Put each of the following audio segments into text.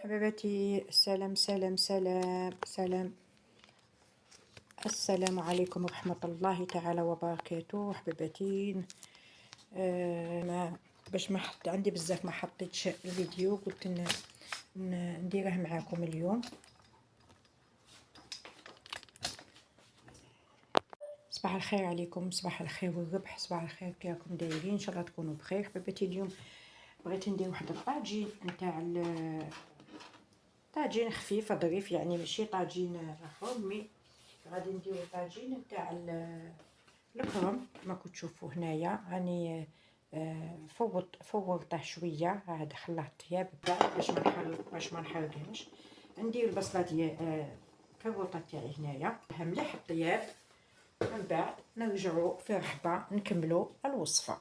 حبيباتي، سلام سلام سلام سلام. السلام عليكم ورحمة الله تعالى وبركاته حبيباتي. ما باش ما حط عندي بزاف ما حطيتش الفيديو، قلت نديره معاكم اليوم. صباح الخير عليكم، صباح الخير والربح، صباح الخير، كي راكم دايرين؟ ان شاء الله تكونوا بخير حبيباتي. اليوم بغيت ندير واحد الطاجين نتاع طاجين خفيف ظريف، يعني ماشي طاجين اخر، مي غادي نديرو طاجين نتاع الكرنب كما كتشوفوا هنايا. راني فورطه شويه، عاد خلاه طياب بعد باش ما نحرقهاش. ندير البصله ديال الكروطه تاعي هنايا مليح الطياب، من بعد نرجعوا في رحبه نكملوا الوصفه.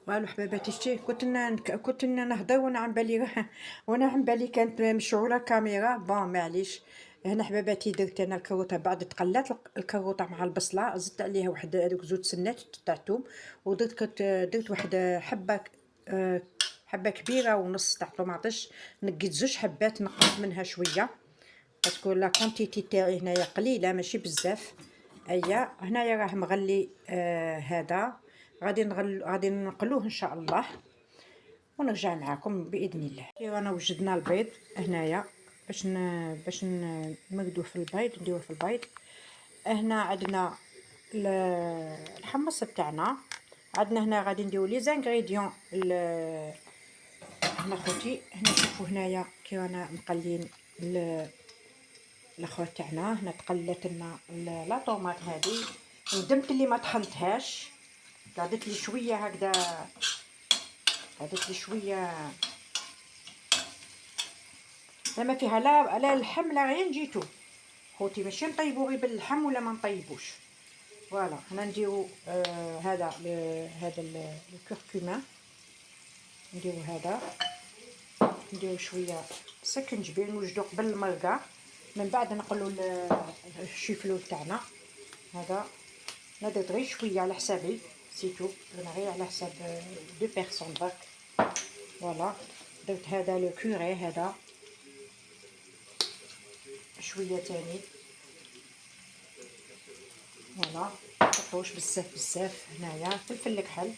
والو حبيباتي، شتي كنت نهضر وانا عم بالي كانت مشعوله الكاميرا. بون معليش. هنا حبيباتي درت انا الكروطه، بعد تقلات الكروطه مع البصله، زدت عليها واحد هذوك زوج سنات تاع الثوم، درت واحد حبه كبيره ونص تاع طوماطيش، نقيت زوج حبات نقصت منها شويه باسكو لا كونتيتي تاعي هنايا قليله ماشي بزاف. ايا هنايا راه مغلي هذا، غادي نقلوه ان شاء الله ونرجع معكم باذن الله. رانا وجدنا البيض هنايا باش نمردوه في البيض، نديروه في البيض. هنا عندنا الحمص تاعنا، عندنا هنا غادي نديرو لي زانغريديون. هنا خوتي، هنا شوفوا هنايا كي رانا مقلين الاخر تاعنا. هنا تقلات لنا لا طوماط هذه، ندمت اللي ما طحنتهاش، قعدت لي شويه هكذا، قعدت لي شويه ما فيها لا اللحم لا غير جيتو خوتي، ماشي نطيبو غير باللحم ولا ما نطيبوش. فوالا هنا نديرو هذا الكركمه، نديرو هذا، نديرو شويه سكنجبير نوجدو قبل المرقه، من بعد نقلو الشيفلو تاعنا. هذا انا درت غير شويه على حسابي، سيتو انا غير على حساب دو بيرسون برك. فوالا درت هذا لو كوري، هذا شويه تاني. فوالا مكتروش بزاف هنايا فلفل الكحل،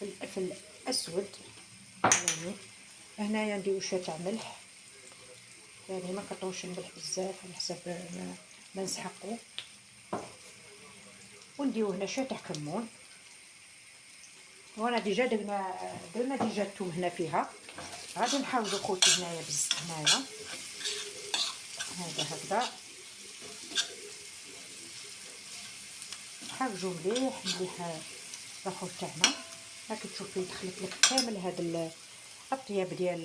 فلفل اسود يعني. هنايا نديرو شويه تاع ملح، يعني ما كتروش الملح بزاف على حسب ما نسحقو. ونديرو هنا شويه تاع كمون، وانا ديجا درنا ديجا الثوم هنا فيها. غادي نحاولو خوتي هنايا هنايا هذا هكذا نحرجو مليح البخور تاعنا. راكي تشوفي دخلت لك كامل هذا الطياب ديال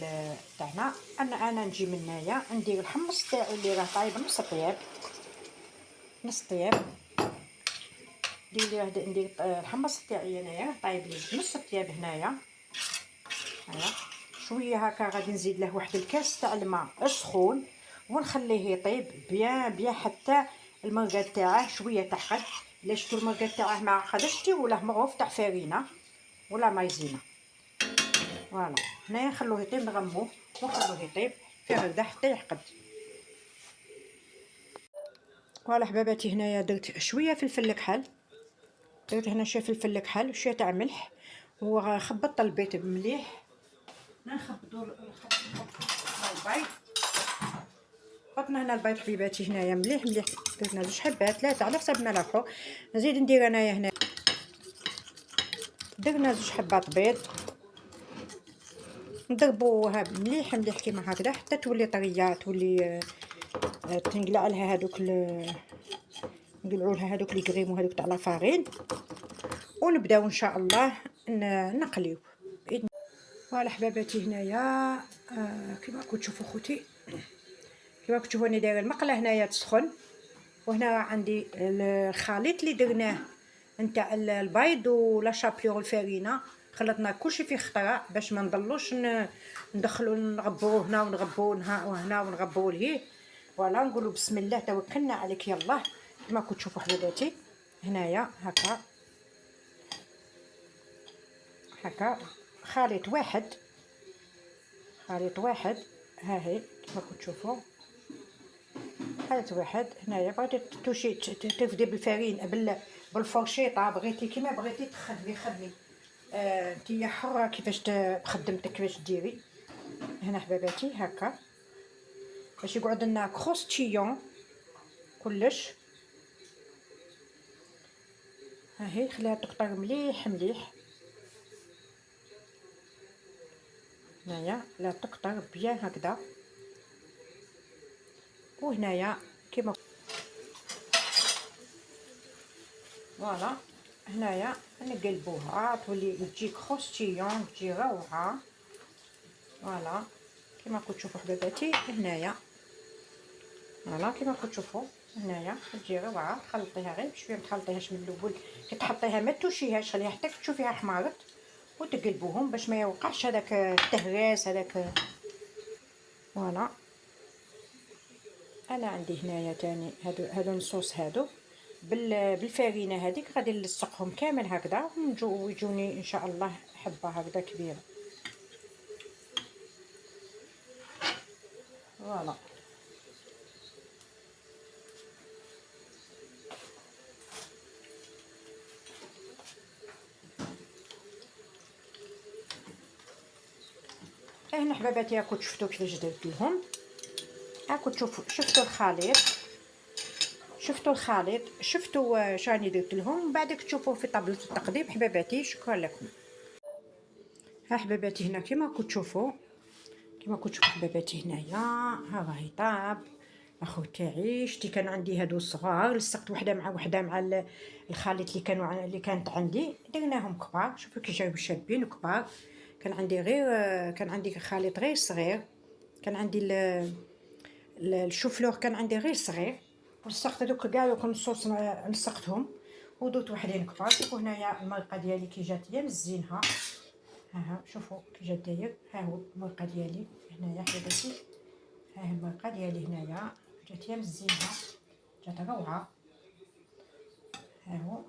تاعنا. انا نجي من هنايا ندير الحمص تاعي اللي راه طايب نص طياب، نص طياب. ندير الحمص تاعي انايا طايب لي نص طياب هنايا. هيا شويه هكا غادي نزيد له واحد الكاس تاع الماء سخون ونخليه يطيب بيان حتى المرقه تاعه شويه تحقد. الا شفتوا المرقه تاعه ما عقدش ديروا مغروف تاع فرينه ولا مايزينا. فوالا هنايا نخلوه يطيب، نغموه ونخلوه يطيب في غدا حتى يحقد. فوالا حباباتي، هنايا درت شويه فلفل الكحل، درت هنا شويه فلفل الكحل وشويه تاع ملح، وخبطت البيض مليح. نخبطوا البيض، حطنا هنا البيض حبيباتي هنايا مليح درنا زوج حبات ثلاثه على حسب ما نروحو. نزيد ندير انايا هنا درنا زوج حبات بيض، نضربوها مليح كيما هكذا حتى تولي طريه، تولي تنقلع لها هذوك نقلعوا لها هذوك لي كريم وهذوك تاع لافارين، ونبداو ان شاء الله نقليو باذن. فوالا حباباتي هنايا كيما راكم تشوفوا خوتي، كيما راكم تشوفوا اني دايره المقله هنايا تسخن، وهنا عندي الخليط اللي درناه نتاع البيض ولا شابيون الفارينه، خلطنا كلشي في خطره باش ما نضلوش ندخلوا نغبوه هنا ونغبوه هنا ونغبوه لهيه. فوالا نقولوا بسم الله توكلنا عليك يلا. كما كنتوا تشوفوا حبيباتي هنايا هكا خليط واحد خليط واحد. ها هي كما راكم تشوفوا خليط واحد. هنايا بغيتي تفدي بالفرين بالفرشيطه، بغيتي كيما بغيتي خدمي. نتيا حره كيفاش بخدمتك كيفاش ديري. هنا حباباتي هكا باش يقعد لنا كروستيون كلش. ها هي خليها تقطر مليح مليح. هنايا لا تقطر بيان هكذا. وهنايا كيما فوالا هنايا نقلبوها تولي تجي كروستيون تجي روعه. فوالا كيما راكم تشوفوا حباباتي هنايا. فوالا كيما راكم تشوفوا هنايا تجي روعه. تخلطيها غير بشويه، ما تخلطيهاش من الاول. كي تحطيها ما توشيهاش، خليها حتى تشوفيها حمارت وتقلبوهم باش ما يوقعش هذاك التهراس هذاك. فوالا انا عندي هنايا تاني هادو الصوص هادو بالفارينه هذيك غادي نلصقهم كامل هكذا ويجوني ان شاء الله حبه هكذا كبيره. فوالا هنا حباباتي راكم شفتوا كيفاش درت لهم. راكم تشوفوا شفتوا الخليط شفتوا شاني درت لهم. بعدك تشوفوا في طابلة التقديم حباباتي. شكرا لكم. ها حباباتي هنا كيما راكم تشوفوا حباباتي هنايا ها راهي طاب. اخو تاعي شتي كان عندي هادو الصغار لصقت وحده مع الخليط اللي كانت عندي درناهم كبار. شوفوا كي جاو شابين كبار. كان عندي خليط غير صغير. كان عندي الشوفلور كان عندي غير صغير. لصقت هذوك كاع الصوص لصقتهم ودوت وحدين كبار. شوفوا هنايا المرقه ديالي كي جات ليا مزينها. ها شوفوا كي جات داير. ها هو المرقه ديالي هنايا حبيباتي. ها هي المرقه ديالي هنايا جات ليا مزينها جات روعه. ها هو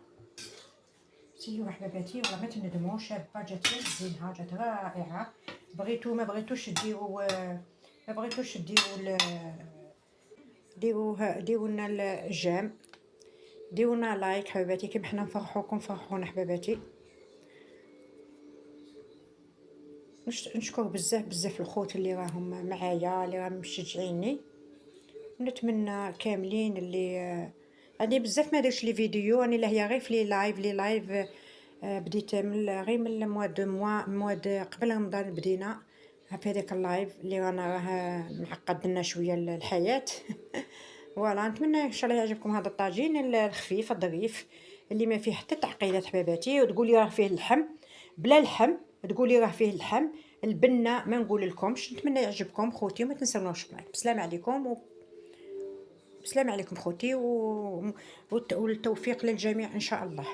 سيو حباباتي والله ما تندموا شابه جات ليا مزينها جات رائعه. بغيتو ما بغيتوش ديروا لنا الجيم، ديروا لنا لايك حباباتي كيما حنا نفرحوكم فرحونا حباباتي. نشكر بزاف الخوت اللي راهم معايا اللي راهم مشجعيني. نتمنى كاملين اللي اني بزاف ما درتش لي فيديو اني لهيا غير في لي لايف بديت غير من مواد قبل رمضان بدينا في هذاك اللايف اللي راه معقد لنا شويه الحياه. فوالا نتمنى ان شاء الله يعجبكم هذا الطاجين الخفيف الظريف اللي ما فيه حتى تعقيدات حباباتي. وتقولي راه فيه اللحم بلا لحم، تقولي راه فيه اللحم البنه ما نقول لكمش. نتمنى يعجبكم خوتي وما تنسونوش لايك. بسلام عليكم بسلام عليكم خوتي والتوفيق للجميع ان شاء الله.